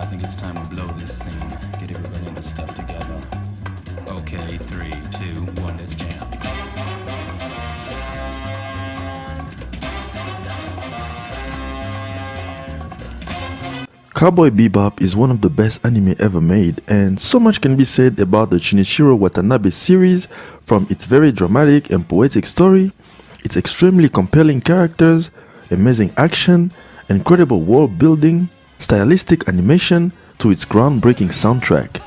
I think it's time we blow this scene. Get everybody in the stuff together. Okay, 3, 2, 1, let's jam. Cowboy Bebop is one of the best anime ever made, and so much can be said about the Shinichiro Watanabe series, from its very dramatic and poetic story, its extremely compelling characters, amazing action, incredible world building, stylistic animation, to its groundbreaking soundtrack.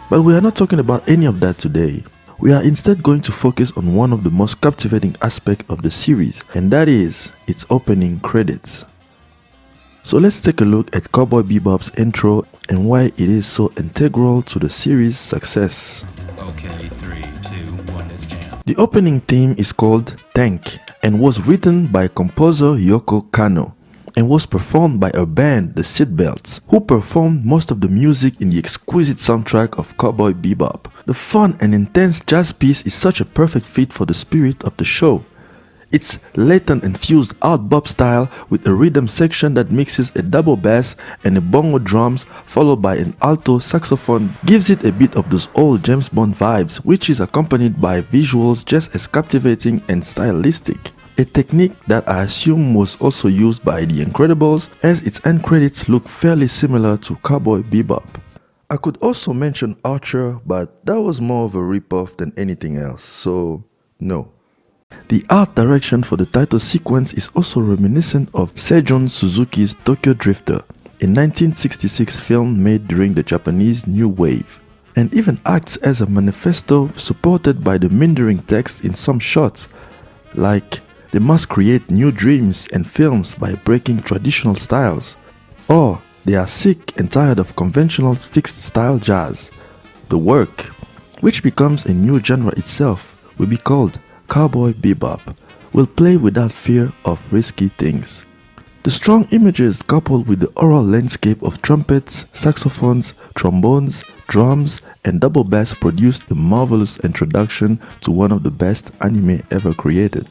But we are not talking about any of that today. We are instead going to focus on one of the most captivating aspects of the series, and that is its opening credits. So let's take a look at Cowboy Bebop's intro and why it is so integral to the series' success. Okay, 3, 2, 1, let's jam. The opening theme is called Tank and was written by composer Yoko Kanno and was performed by her band, the Seatbelts, who performed most of the music in the exquisite soundtrack of Cowboy Bebop. The fun and intense jazz piece is such a perfect fit for the spirit of the show. Its Latin infused art bop style with a rhythm section that mixes a double bass and a bongo drums followed by an alto saxophone gives it a bit of those old James Bond vibes, which is accompanied by visuals just as captivating and stylistic. A technique that I assume was also used by The Incredibles, as its end credits look fairly similar to Cowboy Bebop. I could also mention Archer, but that was more of a ripoff than anything else, so no. The art direction for the title sequence is also reminiscent of Seijun Suzuki's Tokyo Drifter, a 1966 film made during the Japanese New Wave, and even acts as a manifesto supported by the mindering text in some shots, like they must create new dreams and films by breaking traditional styles, or they are sick and tired of conventional fixed style jazz. The work, which becomes a new genre itself, will be called Cowboy Bebop, will play without fear of risky things. The strong images coupled with the oral landscape of trumpets, saxophones, trombones, drums, and double bass produced a marvelous introduction to one of the best anime ever created.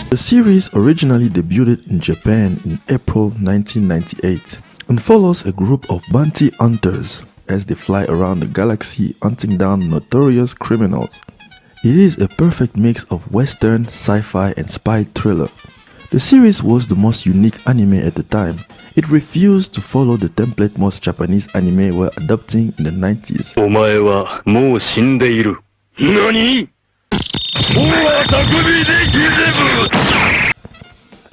The series originally debuted in Japan in April 1998 and follows a group of bounty hunters as they fly around the galaxy hunting down notorious criminals. It is a perfect mix of western, sci-fi and spy thriller. The series was the most unique anime at the time. It refused to follow the template most Japanese anime were adopting in the 90s. お前はもう死んでいる。何?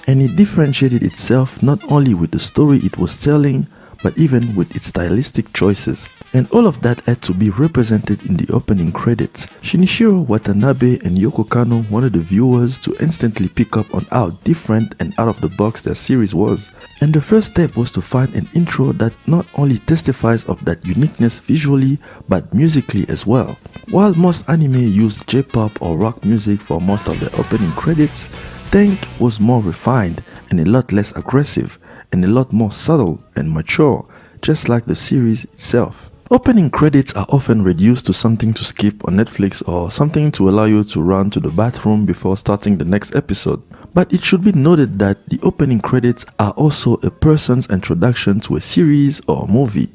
And it differentiated itself not only with the story it was telling, but even with its stylistic choices. And all of that had to be represented in the opening credits. Shinichiro Watanabe and Yoko Kanno wanted the viewers to instantly pick up on how different and out of the box their series was. And the first step was to find an intro that not only testifies of that uniqueness visually, but musically as well. While most anime used J-pop or rock music for most of their opening credits, Tank was more refined and a lot less aggressive and a lot more subtle and mature, just like the series itself. Opening credits are often reduced to something to skip on Netflix or something to allow you to run to the bathroom before starting the next episode. But it should be noted that the opening credits are also a person's introduction to a series or a movie.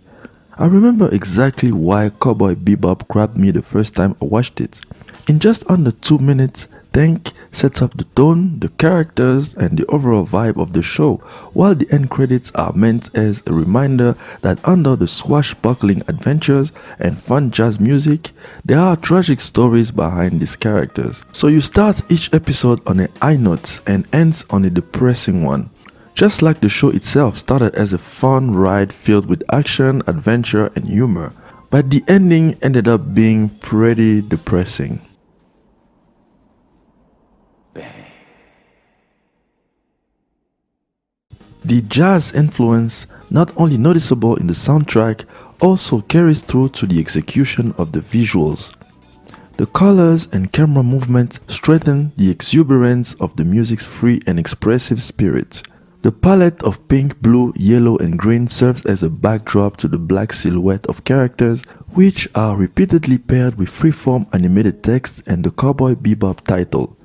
I remember exactly why Cowboy Bebop grabbed me the first time I watched it. In just under 2 minutes, Tank sets up the tone, the characters, and the overall vibe of the show, while the end credits are meant as a reminder that under the swashbuckling adventures and fun jazz music, there are tragic stories behind these characters. So you start each episode on a high note and ends on a depressing one. Just like the show itself started as a fun ride filled with action, adventure, and humor, but the ending ended up being pretty depressing. The jazz influence, not only noticeable in the soundtrack, also carries through to the execution of the visuals. The colors and camera movement strengthen the exuberance of the music's free and expressive spirit. The palette of pink, blue, yellow and green serves as a backdrop to the black silhouette of characters, which are repeatedly paired with freeform animated text and the Cowboy Bebop title.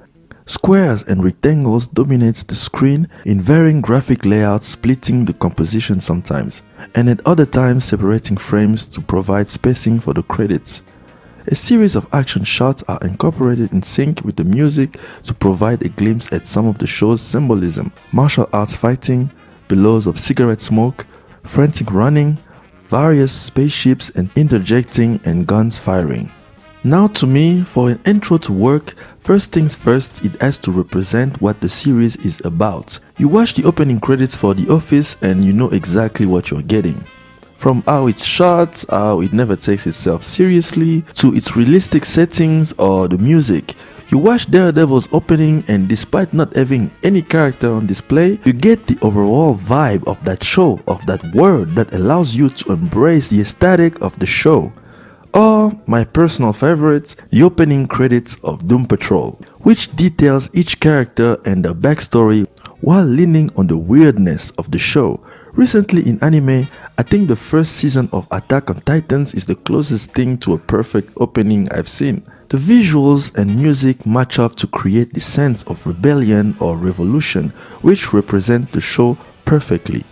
Squares and rectangles dominate the screen in varying graphic layouts, splitting the composition sometimes, and at other times separating frames to provide spacing for the credits. A series of action shots are incorporated in sync with the music to provide a glimpse at some of the show's symbolism: martial arts fighting, billows of cigarette smoke, frantic running, various spaceships and interjecting, and guns firing. Now to me, for an intro to work, first things first, it has to represent what the series is about. You watch the opening credits for The Office and you know exactly what you're getting. From how it's shot, how it never takes itself seriously, to its realistic settings or the music. You watch Daredevil's opening and despite not having any character on display, you get the overall vibe of that show, of that world that allows you to embrace the aesthetic of the show. Or, my personal favorite, the opening credits of Doom Patrol, which details each character and their backstory while leaning on the weirdness of the show. Recently in anime, I think the first season of Attack on Titans is the closest thing to a perfect opening I've seen. The visuals and music match up to create the sense of rebellion or revolution, which represent the show perfectly.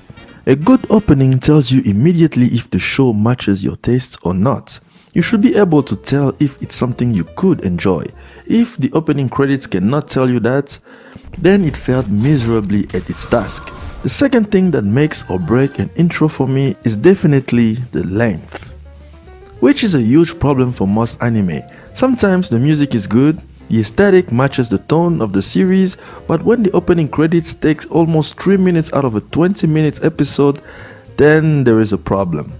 A good opening tells you immediately if the show matches your tastes or not. You should be able to tell if it's something you could enjoy. If the opening credits cannot tell you that, then it failed miserably at its task. The second thing that makes or breaks an intro for me is definitely the length, which is a huge problem for most anime. Sometimes the music is good, the aesthetic matches the tone of the series, but when the opening credits takes almost 3 minutes out of a 20-minute episode, then there is a problem.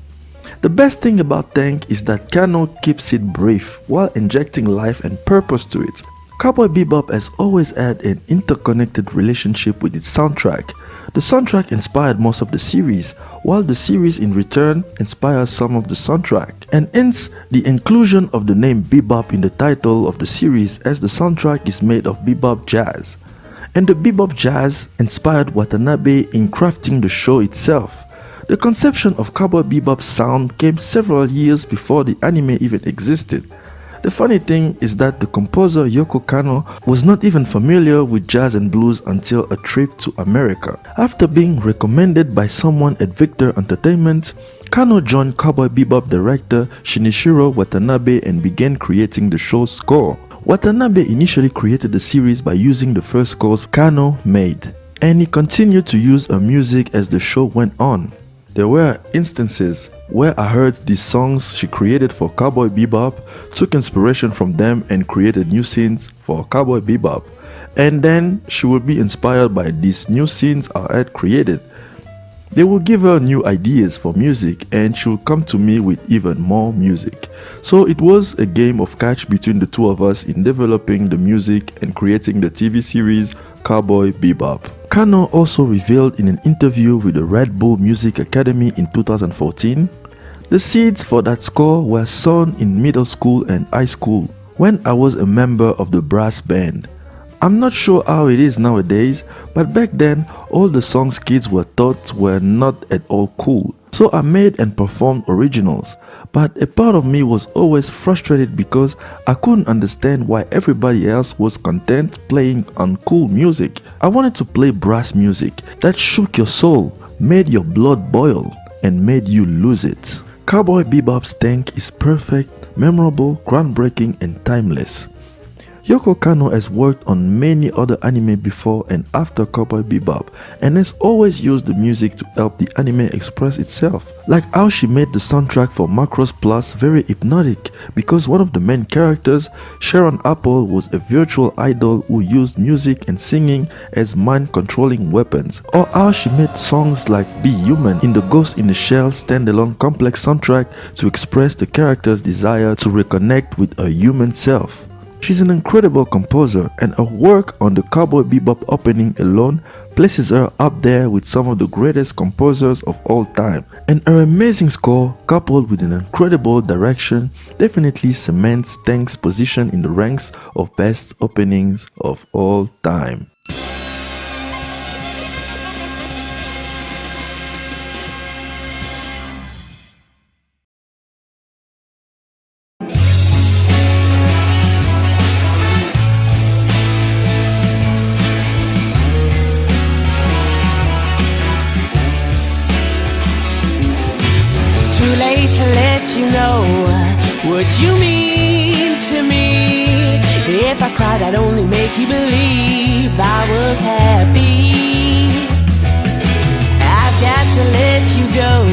The best thing about Tank is that Kanno keeps it brief while injecting life and purpose to it. Cowboy Bebop has always had an interconnected relationship with its soundtrack. The soundtrack inspired most of the series, while the series in return inspires some of the soundtrack. And hence, the inclusion of the name Bebop in the title of the series, as the soundtrack is made of bebop jazz. And the bebop jazz inspired Watanabe in crafting the show itself. The conception of Cowboy Bebop's sound came several years before the anime even existed. The funny thing is that the composer Yoko Kanno was not even familiar with jazz and blues until a trip to America. After being recommended by someone at Victor Entertainment, Kanno joined Cowboy Bebop director Shinichiro Watanabe and began creating the show's score. Watanabe initially created the series by using the first scores Kanno made, and he continued to use her music as the show went on. There were instances where I heard these songs she created for Cowboy Bebop, took inspiration from them and created new scenes for Cowboy Bebop. And then she would be inspired by these new scenes I had created. They will give her new ideas for music and she will come to me with even more music. So it was a game of catch between the two of us in developing the music and creating the TV series Cowboy Bebop. Kanno also revealed in an interview with the Red Bull Music Academy in 2014, the seeds for that score were sown in middle school and high school when I was a member of the brass band. I'm not sure how it is nowadays, but back then all the songs kids were taught were not at all cool. So I made and performed originals, but a part of me was always frustrated because I couldn't understand why everybody else was content playing uncool music. I wanted to play brass music that shook your soul, made your blood boil, and made you lose it. Cowboy Bebop's Tank is perfect, memorable, groundbreaking, and timeless. Yoko Kanno has worked on many other anime before and after Cowboy Bebop and has always used the music to help the anime express itself. Like how she made the soundtrack for Macross Plus very hypnotic because one of the main characters, Sharon Apple, was a virtual idol who used music and singing as mind-controlling weapons. Or how she made songs like Be Human in the Ghost in the Shell standalone complex soundtrack to express the character's desire to reconnect with her human self. She's an incredible composer and her work on the Cowboy Bebop opening alone places her up there with some of the greatest composers of all time. And her amazing score, coupled with an incredible direction, definitely cements Tank's position in the ranks of best openings of all time. too late to let you know what you mean to me. If I cried, I'd only make you believe I was happy. I've got to let you go.